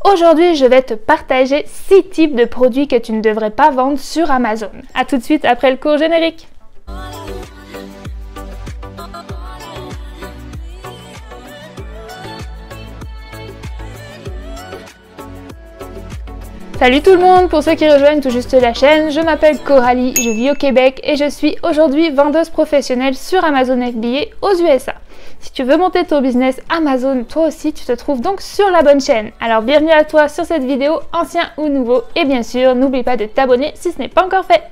Aujourd'hui, je vais te partager 6 types de produits que tu ne devrais pas vendre sur Amazon. A tout de suite après le court générique. Salut tout le monde, pour ceux qui rejoignent tout juste la chaîne, je m'appelle Coralie, je vis au Québec et je suis aujourd'hui vendeuse professionnelle sur Amazon FBA aux USA. Si tu veux monter ton business Amazon, toi aussi tu te trouves donc sur la bonne chaîne. Alors bienvenue à toi sur cette vidéo, ancien ou nouveau, et bien sûr n'oublie pas de t'abonner si ce n'est pas encore fait.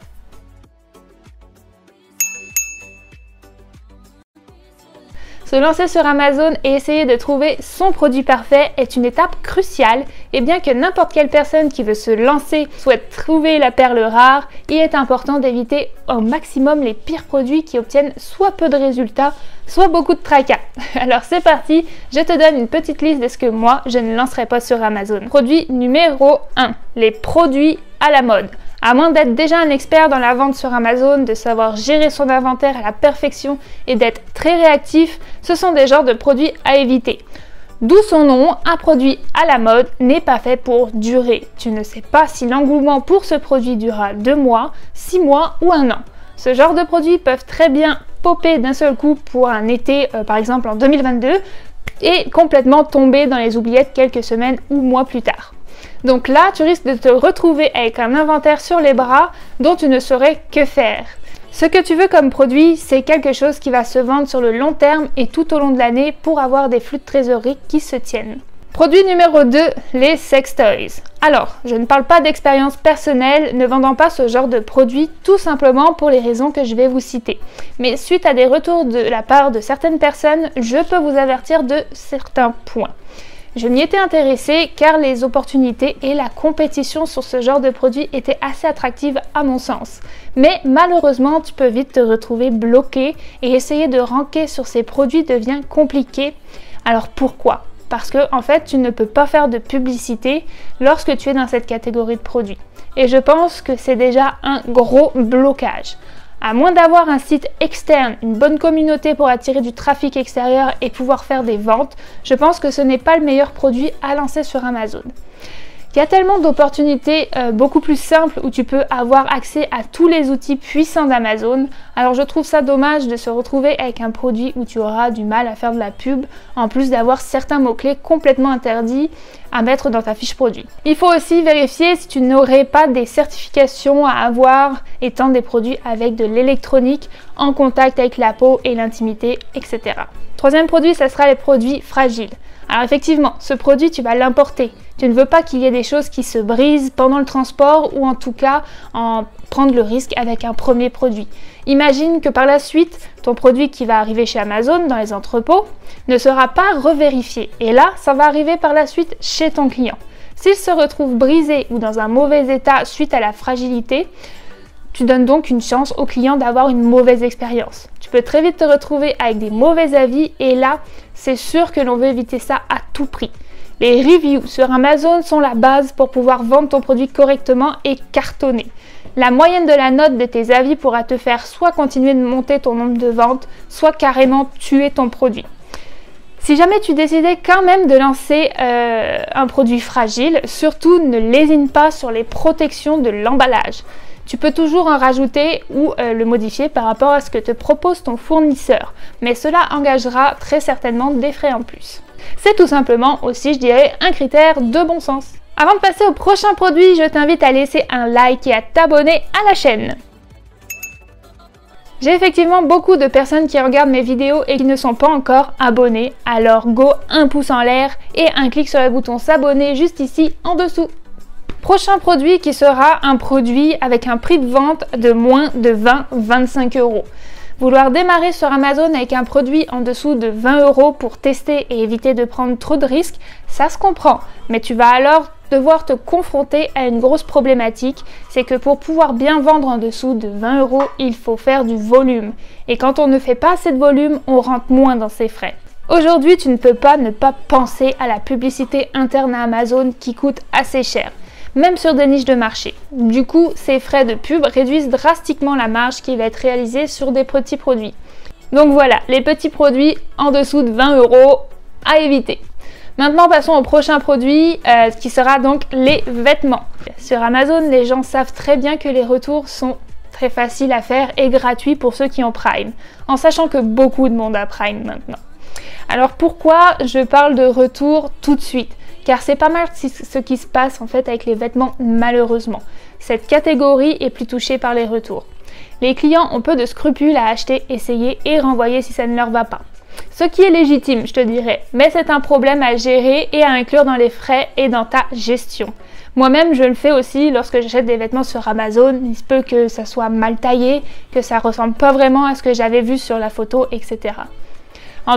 Se lancer sur Amazon et essayer de trouver son produit parfait est une étape cruciale et bien que n'importe quelle personne qui veut se lancer souhaite trouver la perle rare, il est important d'éviter au maximum les pires produits qui obtiennent soit peu de résultats, soit beaucoup de tracas. Alors c'est parti, je te donne une petite liste de ce que moi je ne lancerai pas sur Amazon. Produit numéro 1, les produits à la mode. À moins d'être déjà un expert dans la vente sur Amazon, de savoir gérer son inventaire à la perfection et d'être très réactif, ce sont des genres de produits à éviter. D'où son nom, un produit à la mode n'est pas fait pour durer. Tu ne sais pas si l'engouement pour ce produit durera 2 mois, 6 mois ou 1 an. Ce genre de produits peuvent très bien popper d'un seul coup pour un été, par exemple en 2022, et complètement tomber dans les oubliettes quelques semaines ou mois plus tard. Donc là, tu risques de te retrouver avec un inventaire sur les bras dont tu ne saurais que faire. Ce que tu veux comme produit, c'est quelque chose qui va se vendre sur le long terme et tout au long de l'année pour avoir des flux de trésorerie qui se tiennent. Produit numéro 2, les sex toys. Alors, je ne parle pas d'expérience personnelle ne vendant pas ce genre de produit tout simplement pour les raisons que je vais vous citer. Mais suite à des retours de la part de certaines personnes, je peux vous avertir de certains points. Je m'y étais intéressée car les opportunités et la compétition sur ce genre de produit étaient assez attractives à mon sens. Mais malheureusement, tu peux vite te retrouver bloqué et essayer de ranker sur ces produits devient compliqué. Alors pourquoi ? Parce que en fait, tu ne peux pas faire de publicité lorsque tu es dans cette catégorie de produits. Et je pense que c'est déjà un gros blocage. À moins d'avoir un site externe, une bonne communauté pour attirer du trafic extérieur et pouvoir faire des ventes, je pense que ce n'est pas le meilleur produit à lancer sur Amazon. Il y a tellement d'opportunités beaucoup plus simples où tu peux avoir accès à tous les outils puissants d'Amazon. Alors je trouve ça dommage de se retrouver avec un produit où tu auras du mal à faire de la pub, en plus d'avoir certains mots-clés complètement interdits à mettre dans ta fiche produit. Il faut aussi vérifier si tu n'aurais pas des certifications à avoir étant des produits avec de l'électronique en contact avec la peau et l'intimité, etc. Troisième produit, ça sera les produits fragiles. Alors effectivement, ce produit, tu vas l'importer. Tu ne veux pas qu'il y ait des choses qui se brisent pendant le transport ou en tout cas en prendre le risque avec un premier produit. Imagine que par la suite, ton produit qui va arriver chez Amazon dans les entrepôts ne sera pas revérifié. Et là, ça va arriver par la suite chez ton client. S'il se retrouve brisé ou dans un mauvais état suite à la fragilité, tu donnes donc une chance au client d'avoir une mauvaise expérience. Tu peux très vite te retrouver avec des mauvais avis et là, c'est sûr que l'on veut éviter ça à tout prix. Les reviews sur Amazon sont la base pour pouvoir vendre ton produit correctement et cartonner. La moyenne de la note de tes avis pourra te faire soit continuer de monter ton nombre de ventes, soit carrément tuer ton produit. Si jamais tu décidais quand même de lancer un produit fragile, surtout ne lésine pas sur les protections de l'emballage. Tu peux toujours en rajouter ou le modifier par rapport à ce que te propose ton fournisseur, mais cela engagera très certainement des frais en plus. C'est tout simplement aussi, je dirais, un critère de bon sens. Avant de passer au prochain produit, je t'invite à laisser un like et à t'abonner à la chaîne. J'ai effectivement beaucoup de personnes qui regardent mes vidéos et qui ne sont pas encore abonnées, alors go, un pouce en l'air et un clic sur le bouton s'abonner juste ici en dessous. Prochain produit qui sera un produit avec un prix de vente de moins de 20-25 €. Vouloir démarrer sur Amazon avec un produit en dessous de 20 € pour tester et éviter de prendre trop de risques, ça se comprend. Mais tu vas alors devoir te confronter à une grosse problématique, c'est que pour pouvoir bien vendre en dessous de 20 €, il faut faire du volume. Et quand on ne fait pas assez de volume, on rentre moins dans ses frais. Aujourd'hui, tu ne peux pas ne pas penser à la publicité interne à Amazon qui coûte assez cher, même sur des niches de marché. Du coup, ces frais de pub réduisent drastiquement la marge qui va être réalisée sur des petits produits. Donc voilà, les petits produits en dessous de 20 € à éviter. Maintenant, passons au prochain produit, qui sera donc les vêtements. Sur Amazon, les gens savent très bien que les retours sont très faciles à faire et gratuits pour ceux qui ont Prime, en sachant que beaucoup de monde a Prime maintenant. Alors pourquoi je parle de retour tout de suite? Car c'est pas mal ce qui se passe en fait avec les vêtements malheureusement. Cette catégorie est plus touchée par les retours. Les clients ont peu de scrupules à acheter, essayer et renvoyer si ça ne leur va pas. Ce qui est légitime, je te dirais, mais c'est un problème à gérer et à inclure dans les frais et dans ta gestion. Moi-même, je le fais aussi lorsque j'achète des vêtements sur Amazon. Il se peut que ça soit mal taillé, que ça ressemble pas vraiment à ce que j'avais vu sur la photo, etc.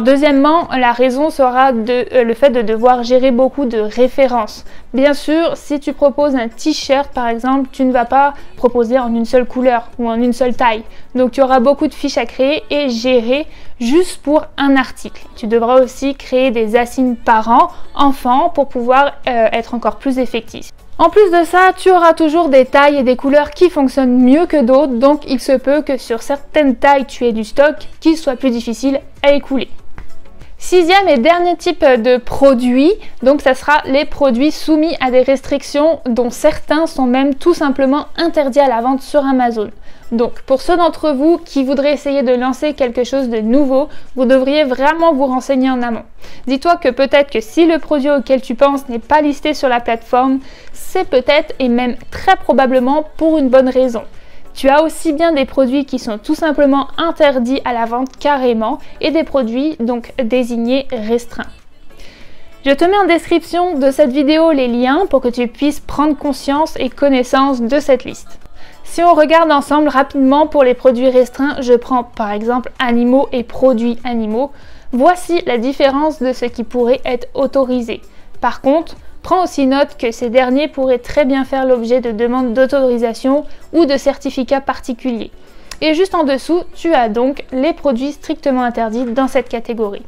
Deuxièmement, la raison sera le fait de devoir gérer beaucoup de références. Bien sûr, si tu proposes un t-shirt par exemple, tu ne vas pas proposer en une seule couleur ou en une seule taille. Donc tu auras beaucoup de fiches à créer et gérer juste pour un article. Tu devras aussi créer des assignes parents, enfants pour pouvoir être encore plus effectif. En plus de ça, tu auras toujours des tailles et des couleurs qui fonctionnent mieux que d'autres, donc il se peut que sur certaines tailles tu aies du stock qui soit plus difficile à écouler. Sixième et dernier type de produits, donc ça sera les produits soumis à des restrictions dont certains sont même tout simplement interdits à la vente sur Amazon. Donc pour ceux d'entre vous qui voudraient essayer de lancer quelque chose de nouveau, vous devriez vraiment vous renseigner en amont. Dis-toi que peut-être que si le produit auquel tu penses n'est pas listé sur la plateforme, c'est peut-être et même très probablement pour une bonne raison. Tu as aussi bien des produits qui sont tout simplement interdits à la vente carrément et des produits donc désignés restreints. Je te mets en description de cette vidéo les liens pour que tu puisses prendre conscience et connaissance de cette liste. Si on regarde ensemble rapidement pour les produits restreints, je prends par exemple animaux et produits animaux. Voici la différence de ce qui pourrait être autorisé. Par contre, prends aussi note que ces derniers pourraient très bien faire l'objet de demandes d'autorisation ou de certificats particuliers. Et juste en dessous, tu as donc les produits strictement interdits dans cette catégorie.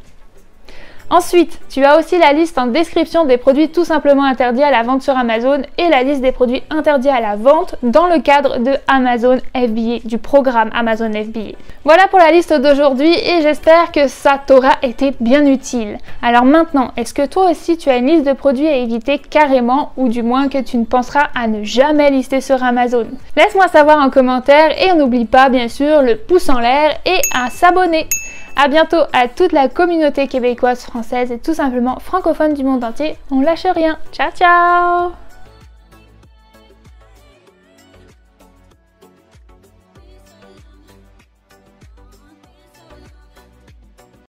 Ensuite, tu as aussi la liste en description des produits tout simplement interdits à la vente sur Amazon et la liste des produits interdits à la vente dans le cadre de Amazon FBA, du programme Amazon FBA. Voilà pour la liste d'aujourd'hui et j'espère que ça t'aura été bien utile. Alors maintenant, est-ce que toi aussi tu as une liste de produits à éviter carrément ou du moins que tu ne penseras à ne jamais lister sur Amazon? Laisse-moi savoir en commentaire et n'oublie pas bien sûr le pouce en l'air et à s'abonner. A bientôt à toute la communauté québécoise, française et tout simplement francophone du monde entier. On lâche rien. Ciao ciao!